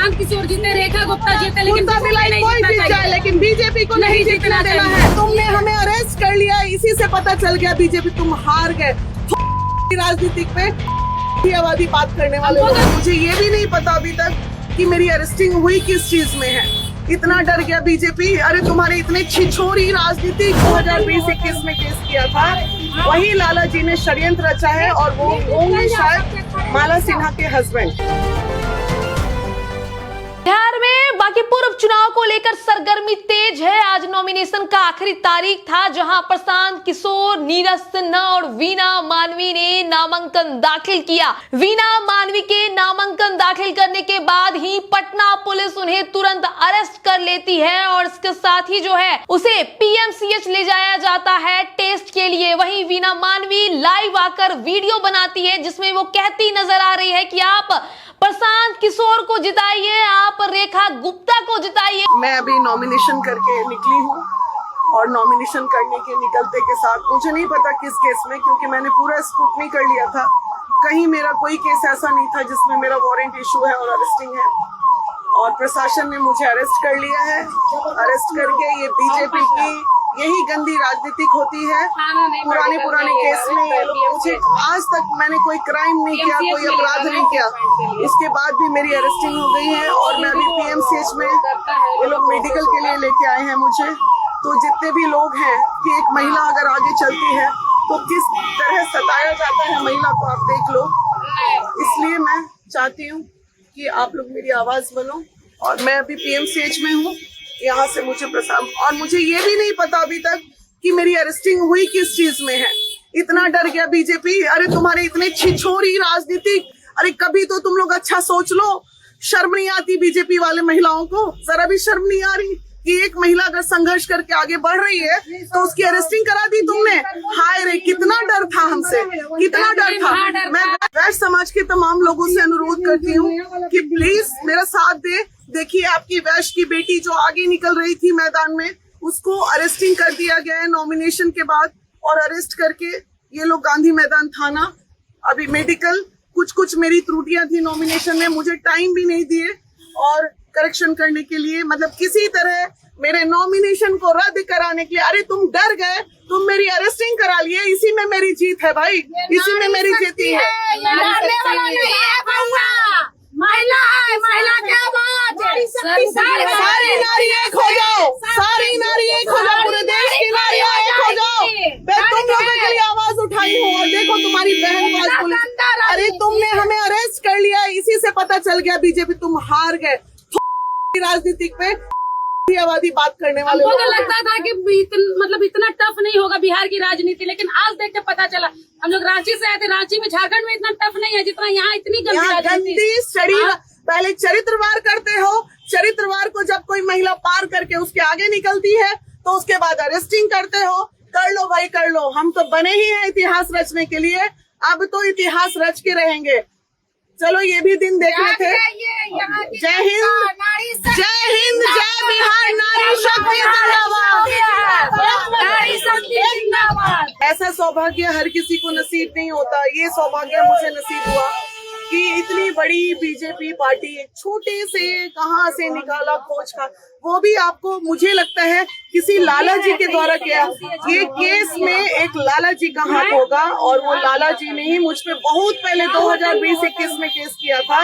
प्रशांत किशोर जीते, रेखा गुप्ता जीते, लेकिन कोई जीत जाए लेकिन बीजेपी को नहीं जीतना देना है। तुमने हमें अरेस्ट कर लिया, इसी से पता चल गया बीजेपी तुम हार गए। राजनीतिक पे आबादी बात करने वाले लोग। मुझे ये भी नहीं पता अभी तक कि मेरी अरेस्टिंग हुई किस चीज में है। इतना डर गया बीजेपी। अरे तुम्हारे इतने छिछोरी राजनीति 2020-21 में केस किया था, वही लाला जी ने षड्यंत्र रचा है और वो होंगे शायद माला सिन्हा के हस्बैंड। बिहार में बांकीपुर उपचुनाव को लेकर सरगर्मी तेज है। आज नॉमिनेशन का आखिरी तारीख था, जहां प्रशांत किशोर, नीरज सिन्हा और वीना मानवी ने नामांकन दाखिल किया। वीना मानवी के नामांकन दाखिल करने के बाद ही पटना पुलिस उन्हें तुरंत अरेस्ट कर लेती है और इसके साथ ही जो है उसे पीएमसीएच ले जाया जाता है टेस्ट के लिए। वहीं वीना मानवी लाइव आकर वीडियो बनाती है, जिसमें वो कहती नजर आ रही है कि आप प्रशांत किशोर को जिताइए, आप रेखा गुप्ता को जिताइए। मैं अभी नॉमिनेशन करके निकली हूँ और नॉमिनेशन करने के निकलते के साथ मुझे नहीं पता किस केस में, क्योंकि मैंने पूरा स्क्रूटनी कर लिया था। कहीं मेरा कोई केस ऐसा नहीं था जिसमें मेरा वारंट इशू है और अरेस्टिंग है, और प्रशासन ने मुझे अरेस्ट कर लिया है। अरेस्ट करके ये बीजेपी की यही गंदी राजनीतिक होती है। पुराने केस में ये लोग, मुझे आज तक मैंने कोई क्राइम नहीं किया, कोई अपराध नहीं किया, इसके बाद भी मेरी अरेस्टिंग हो गई है और मैं अभी पीएमसीएच में, ये लोग मेडिकल के लिए लेके आए हैं मुझे। तो जितने भी लोग हैं कि एक महिला अगर आगे चलती है तो किस तरह सताया जाता है महिला को, आप देख लो। इसलिए मैं चाहती हूँ कि आप लोग मेरी आवाज बनो, और मैं अभी पीएमसीएच में हूँ। यहाँ से मुझे और मुझे ये भी नहीं पता अभी तक कि मेरी अरेस्टिंग हुई किस चीज में है। इतना डर गया बीजेपी। अरे तुम्हारे इतने छिछोरी राजनीतिक, अरे कभी तो तुम लोग अच्छा सोच लो। शर्म नहीं आती बीजेपी वाले महिलाओं को? जरा भी शर्म नहीं आ रही कि एक महिला अगर संघर्ष करके आगे बढ़ रही है तो उसकी अरेस्टिंग करा दी तुमने। हाय रे, कितना डर था हमसे, कितना डर था। मैं वैश्य समाज के तमाम लोगों से अनुरोध करती हूँ कि प्लीज मेरा साथ दे। देखिए, आपकी वैश्य की बेटी जो आगे निकल रही थी मैदान में, उसको अरेस्टिंग कर दिया गया है नॉमिनेशन के बाद, और अरेस्ट करके ये लोग गांधी मैदान थाना, अभी मेडिकल, कुछ मेरी त्रुटियां थी नॉमिनेशन में, मुझे टाइम भी नहीं दिए और करेक्शन करने के लिए, मतलब किसी तरह मेरे नॉमिनेशन को रद्द कराने के लिए। अरे तुम डर गए, तुम मेरी अरेस्टिंग करा लिए, इसी में मेरी जीत है भाई, इसी में मेरी जीती है। महिला है, महिला क्या बात है। सारी नारी एक हो जाओ, सारी नारी एक हो जाओ, पूरे देश की नारी एक हो जाओ। मैं तुम लोगों के लिए आवाज उठाई हूँ और देखो तुम्हारी बहन पुलिस। अरे तुमने हमें अरेस्ट कर लिया, इसी से पता चल गया बीजेपी तुम हार गए। राजनीतिक पे आबादी बात करने वाले लोग। लगता था कि मतलब इतना टफ नहीं होगा बिहार की राजनीति, लेकिन आज देख के पता चला। हम लोग रांची से आए थे, रांची में, झारखंड में इतना टफ नहीं है जितना यहाँ इतनी गंदी शरीर। पहले चरित्रवार करते हो, चरित्रवार को जब कोई महिला पार करके उसके आगे निकलती है तो उसके बाद अरेस्टिंग करते हो। कर लो भाई, कर लो। हम तो बने ही हैं इतिहास रचने के लिए, अब तो इतिहास रच के रहेंगे। चलो, ये भी दिन देखने थे। जय हिंद, जय हिंद, जय बिहार, नारी शक्ति जिंदाबाद। ऐसा सौभाग्य हर किसी को नसीब नहीं होता। ये सौभाग्य मुझे नसीब हुआ कि इतनी बड़ी बीजेपी पार्टी एक छोटे से कहां से निकाला खोज का, वो भी आपको, मुझे लगता है किसी लाला जी के द्वारा किया। ये केस में एक लाला जी का हाथ होगा, और वो लाला जी ने ही मुझ पे बहुत पहले 2020-21 में केस किया था,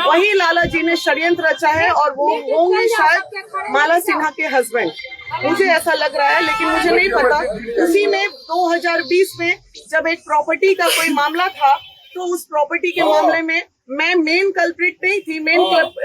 वही लाला जी ने षड्यंत्र रचा है और वो होंगे शायद माला सिन्हा के हस्बैंड। मुझे ऐसा लग रहा है, लेकिन मुझे नहीं पता। उसी में 2020 में जब एक प्रॉपर्टी का कोई मामला था, तो उस प्रॉपर्टी के मामले में मैं मेन कल्प्रिट नहीं थी, मेन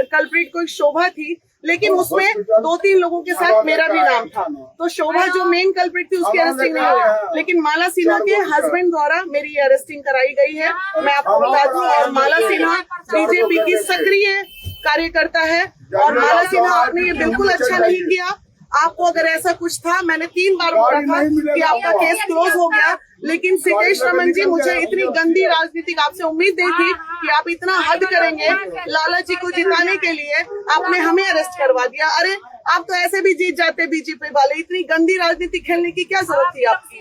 कल्प्रिट कोई शोभा थी, लेकिन उसमें 2-3 लोगों के साथ मेरा भी नाम था। तो शोभा जो मेन कल्प्रिट थी उसकी अरेस्टिंग नहीं हुई, लेकिन माला सिन्हा के हस्बैंड द्वारा मेरी अरेस्टिंग कराई गई है। मैं आपको बता दूं, और माला सिन्हा बीजेपी की सक्रिय कार्यकर्ता है, और माला सिन्हा आपने ये बिल्कुल अच्छा नहीं किया। आपको अगर ऐसा कुछ था, मैंने 3 बार बोला था कि आपका केस क्लोज हो गया, लेकिन सितेश रमन जी, मुझे इतनी गंदी राजनीतिक आपसे उम्मीद नहीं थी कि आप इतना हद करेंगे। लाला जी को जिताने के लिए आपने हमें अरेस्ट करवा दिया। अरे आप तो ऐसे भी जीत जाते बीजेपी वाले, इतनी गंदी राजनीति खेलने की क्या जरूरत थी आपकी?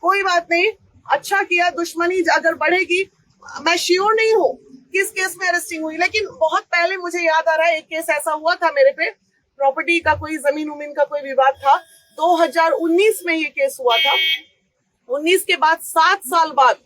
कोई बात नहीं, अच्छा किया। दुश्मनी अगर बढ़ेगी, मैं श्योर नहीं हूँ किस केस में अरेस्टिंग हुई। लेकिन बहुत पहले मुझे याद आ रहा है एक केस ऐसा हुआ था मेरे पे, प्रॉपर्टी का कोई जमीन उमीन का कोई विवाद था, 2019 में ये केस हुआ था। 19 के बाद 7 साल बाद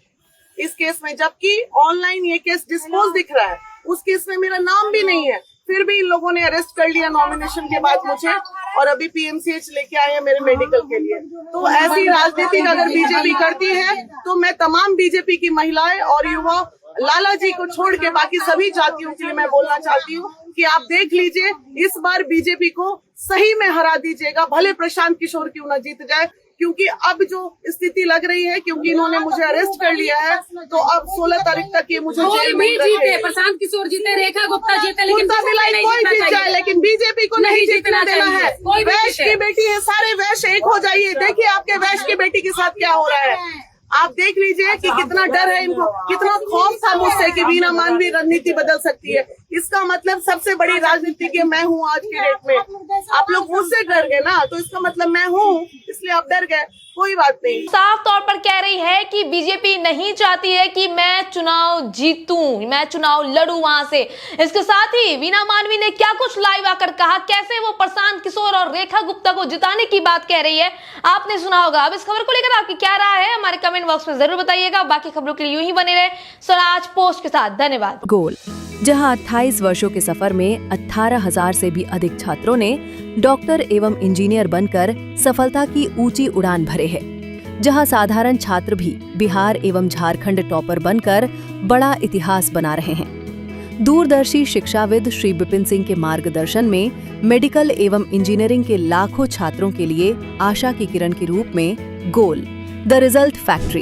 इस केस में, जबकि ऑनलाइन ये केस डिस्पोज दिख रहा है, उस केस में मेरा नाम भी नहीं है, फिर भी इन लोगों ने अरेस्ट कर लिया नॉमिनेशन के बाद मुझे, और अभी पीएमसीएच लेके आए हैं मेरे मेडिकल के लिए। तो ऐसी राजनीति अगर बीजेपी करती है तो मैं तमाम बीजेपी की महिलाएं और युवा, लाला जी को छोड़ के बाकी सभी जातियों के लिए मैं बोलना चाहती हूँ कि आप देख लीजिए, इस बार बीजेपी को सही में हरा दीजिएगा, भले प्रशांत किशोर क्यों ना जीत जाए। क्योंकि अब जो स्थिति लग रही है, क्योंकि इन्होंने मुझे अरेस्ट कर लिया है, तो अब 16 तारीख तक ये मुझे कोई जेल में भी जीते, रखेंगे। प्रशांत किशोर जीते, रेखा गुप्ता जीते, लेकिन कुत्ता बिलाई नहीं कोई जीतना जीत जाए, चाहिए। लेकिन बीजेपी को नहीं जीतना देना है। कोई भी वैश्य जीते। की बेटी है, सारे वैश्य एक हो जाइए। देखिए आपके वैश्य की बेटी के साथ क्या हो रहा है, आप देख लीजिए कि कितना डर है इनको, कितना खौफ था मुझसे कि वीना मानवी रणनीति बदल सकती है। इसका मतलब सबसे बड़ी राजनीति की मैं हूँ आज की डेट में। आप लोग मुझसे डर गए ना, तो इसका मतलब मैं हूँ, इसलिए आप डर गए। कोई बात नहीं। साफ तौर पर कह रही है कि बीजेपी नहीं चाहती है कि मैं चुनाव जीतूं, मैं चुनाव लड़ूं वहां से। इसके साथ ही वीना मानवी ने क्या कुछ लाइव आकर कहा, कैसे वो प्रशांत किशोर और रेखा गुप्ता को जिताने की बात कह रही है, आपने सुना होगा। अब इस खबर को लेकर आपकी क्या राय है, हमारे कमेंट बॉक्स में जरूर बताइएगा। बाकी खबरों के लिए यूं ही बने रहे स्वराज पोस्ट के साथ। धन्यवाद। गोल, जहां 28 वर्षों के सफर में 18,000 से भी अधिक छात्रों ने डॉक्टर एवं इंजीनियर बनकर सफलता की ऊंची उड़ान भरे है, जहां साधारण छात्र भी बिहार एवं झारखंड टॉपर बनकर बड़ा इतिहास बना रहे हैं। दूरदर्शी शिक्षाविद श्री विपिन सिंह के मार्गदर्शन में मेडिकल एवं इंजीनियरिंग के लाखों छात्रों के लिए आशा की किरण के रूप में गोल, द रिजल्ट फैक्ट्री,